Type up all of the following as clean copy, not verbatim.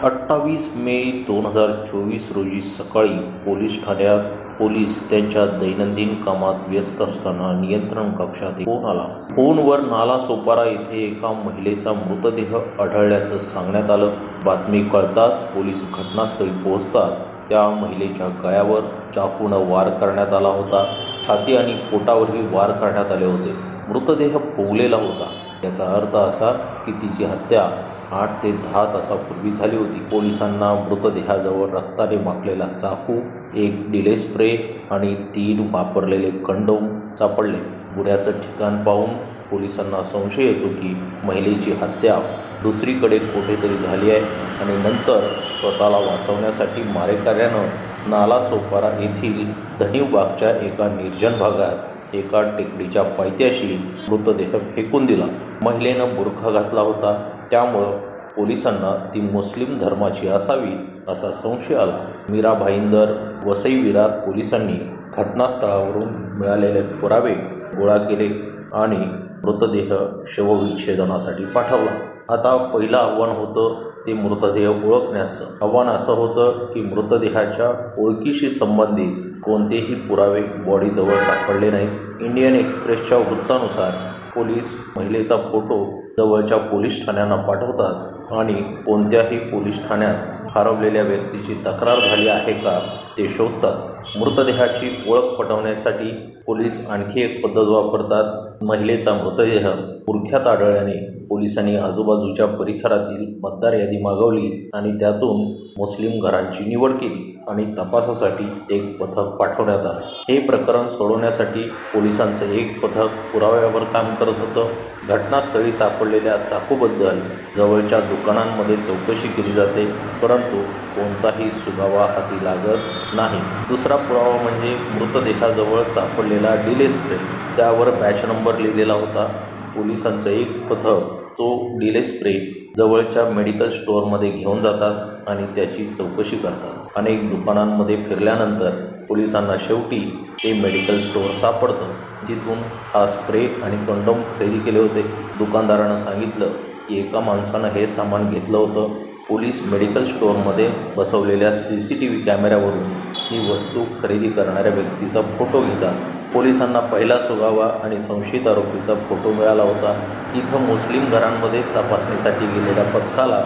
28 मे 2024 रोजी सकाळी पोलीस ठाण्यात पोलीस त्यांच्या दैनंदिन कामात व्यस्त असताना नियंत्रण कक्षात एक फोन आला. फोनवर नालासोपारा येथे एका महिलेचा मृतदेह आढळल्याचं सांगण्यात आलं. बातमी कळताच पोलीस घटनास्थळी पोहोचतात. त्या महिलेच्या गळ्यावर चाकूनं वार करण्यात आला होता. छाती आणि पोटावरही वार करण्यात आले होते. मृतदेह फुगलेला होता. याचा अर्थ असा की तिची हत्या 8 ते 10 तासापूर्वी झाली होती. पोलिसांना मृतदेहाजवळ रक्ताने माखलेला चाकू, एक डिले स्प्रे आणि 3 वापरलेले कंडोम सापडले. गुन्ह्याचं ठिकाण पाहून पोलिसांना संशय येतो की महिलेची हत्या दुसरीकडे कुठेतरी झाली आहे आणि नंतर स्वतःला वाचवण्यासाठी मारेकऱ्यानं नालासोपारा येथील धनीवबागच्या एका निर्जन भागात एका टेकडीच्या पायथ्याशी मृतदेह फेकून दिला. महिलेनं बुरखा घातला होता, त्यामुळं पोलिसांना ती मुस्लिम धर्माची असावी असा संशय आला. मीरा भाईंदर, वसई विरार पोलिसांनी घटनास्थळावरून मिळालेले पुरावे गोळा केले आणि मृतदेह शवविच्छेदनासाठी पाठवला. आता पहिलं आव्हान होतं ते मृतदेह ओळखण्याचं. आव्हान असं होतं की मृतदेहाच्या ओळखीशी संबंधित कोणतेही पुरावे बॉडीजवळ सापडले नाहीत. इंडियन एक्सप्रेसच्या वृत्तानुसार पोलीस महिलेचा फोटो जवळच्या पोलीस ठाण्यांना पाठवतात आणि कोणत्याही पोलीस ठाण्यात हरवलेल्या व्यक्तीची तक्रार झाली आहे का ते शोधतात. मृतदेहाची ओळख पटवण्यासाठी पोलीस आणखी एक पद्धत वापरतात. महिलेचा मृतदेह बुरख्यात आढळल्याने पोलिसांनी आजूबाजूच्या परिसरातील मतदार यादी मागवली आणि त्यातून मुस्लिम घरांची निवड केली आणि तपासासाठी एक पथक पाठवण्यात आलं. हे प्रकरण सोडवण्यासाठी पोलिसांचं एक पथक पुराव्यावर काम करत होतं. घटनास्थळी सापडलेल्या चाकूबद्दल जवळच्या दुकानांमध्ये चौकशी केली जाते, परंतु कोणताही सुगावा हाती लागत नाही. दुसरा पुरावा म्हणजे मृतदेहाजवळ सापडलेला डिले स्प्रे. त्यावर बॅच नंबर लिहिलेला होता. पोलिसांचं एक पथक तो डिले स्प्रे जवळच्या मेडिकल स्टोअरमध्ये घेऊन जातात आणि त्याची चौकशी करतात. अनेक दुकानांमध्ये फिरल्यानंतर पोलिसांना शेवटी ते मेडिकल स्टोअर सापडतं जिथून हा स्प्रे आणि कंडोम खरेदी केले होते. दुकानदारानं सांगितलं की एका माणसानं हे सामान घेतलं होतं. पोलीस मेडिकल स्टोअरमध्ये बसवलेल्या CCTV कॅमेऱ्यावरून ही वस्तू खरेदी करणाऱ्या व्यक्तीचा फोटो घेतात. पोलिसांना पहिला सुगावा आणि संशयित आरोपीचा फोटो मिळाला होता. इथं मुस्लिम घरांमध्ये तपासणीसाठी गेलेल्या पथकाला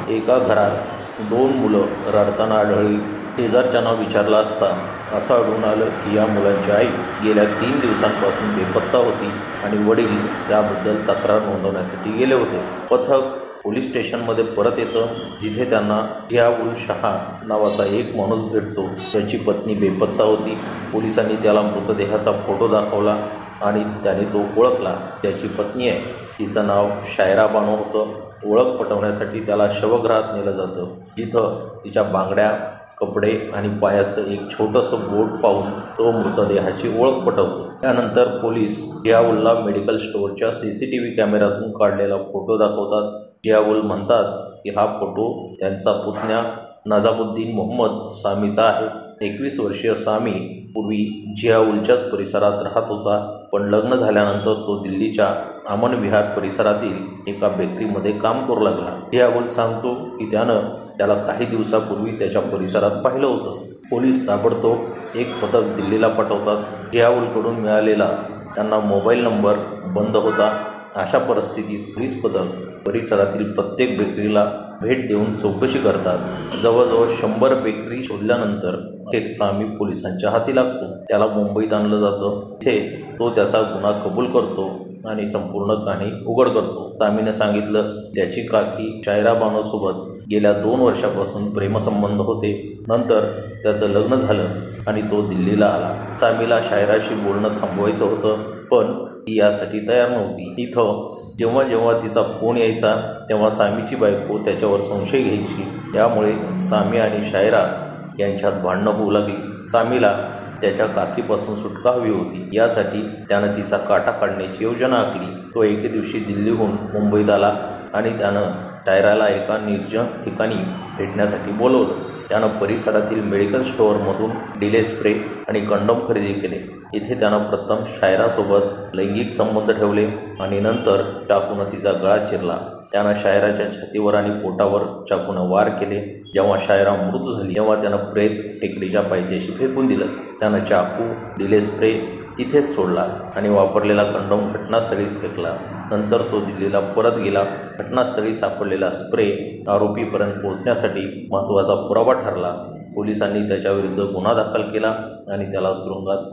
एका घरात 2 मुलं रडताना आढळली. शेजारच्यांना विचारलं असता असं आढळून आलं की या मुलांची आई गेल्या 3 दिवसांपासून बेपत्ता होती आणि वडील त्याबद्दल तक्रार नोंदवण्यासाठी गेले होते. पथक पोलीस स्टेशनमध्ये परत येतं, जिथे त्यांना जियाउल शहा नावाचा एक माणूस भेटतो, ज्याची पत्नी बेपत्ता होती. पोलिसांनी त्याला मृतदेहाचा फोटो दाखवला आणि त्याने तो ओळखला. त्याची पत्नी आहे, तिचं नाव शायरा बानो होतं. ओळख पटवण्यासाठी त्याला शवगृहात नेलं जातं, जिथं तिच्या बांगड्या, कपडे आणि पायाचं एक छोटंसं बोट पाहून तो मृतदेहाची ओळख पटवतो. त्यानंतर पोलीस जियाउलला मेडिकल स्टोअरच्या CCTV कॅमेऱ्यातून काढलेला फोटो दाखवतात. जियाउल म्हणतात की हा फोटो त्यांचा पुतण्या नजामुद्दीन मोहम्मद सामीचा आहे. 21 वर्षीय सामी पूर्वी जियाउलच्याच परिसरात राहत होता, पण लग्न झाल्यानंतर तो दिल्लीच्या अमन विहार परिसरातील एका बेकरीमध्ये काम करू लागला. जियाउल सांगतो की त्यानं त्याला काही दिवसापूर्वी त्याच्या परिसरात पाहिलं होतं. पोलीस ताबडतोब एक पथक दिल्लीला पाठवतात. जियाउलकडून मिळालेला त्यांना मोबाईल नंबर बंद होता. अशा परिस्थितीत पोलीस पथक परिसरातील प्रत्येक बेकरीला भेट देऊन चौकशी करतात. जवळजवळ 100 बेकरी शोधल्यानंतर अखेर सामी पोलिसांच्या हाती लागतो. त्याला मुंबईत आणलं जातं. तिथे तो त्याचा गुन्हा कबूल करतो आणि संपूर्ण कहाणी उघड करतो. सामीने सांगितलं त्याची काकी शायरा बानोसोबत गेल्या 2 वर्षापासून प्रेमसंबंध होते. नंतर त्याचं लग्न झालं आणि तो दिल्लीला आला. सामीला शायराशी बोलणं थांबवायचं होतं, पण ती यासाठी तयार नव्हती. इथं जेव्हा जेव्हा तिचा फोन यायचा तेव्हा सामीची बायको त्याच्यावर संशय घ्यायची. त्यामुळे सामी आणि शायरा यांच्यात भांडणं होऊ लागली. सामीला त्याच्या काकीपासून सुटका हवी होती. यासाठी त्यानं तिचा काटा काढण्याची योजना आखली. तो एके दिवशी दिल्लीहून मुंबईत आला आणि त्यानं शायराला एका निर्जन ठिकाणी भेटण्यासाठी बोलवलं. त्यानं परिसरातील मेडिकल स्टोअरमधून डिले स्प्रे आणि कंडोम खरेदी केले. इथे त्यानं प्रथम शायरासोबत लैंगिक संबंध ठेवले आणि नंतर चाकूनं तिचा गळा चिरला. त्यानं शायराच्या छातीवर आणि पोटावर चाकूनं वार केले. जेव्हा शायरा मृत झाली तेव्हा त्यानं प्रेत टेकडीच्या पायथ्याशी फेकून दिलं. त्यानं चाकू, डिले स्प्रे तिथेच सोडला आणि वापरलेला कंडोम घटनास्थळीच फेकला. नंतर तो दिल्लीला परत गेला. घटनास्थळी सापडलेला स्प्रे आरोपीपर्यंत पोहोचण्यासाठी महत्त्वाचा पुरावा ठरला. पोलिसांनी त्याच्याविरुद्ध गुन्हा दाखल केला आणि त्याला तुरुंगात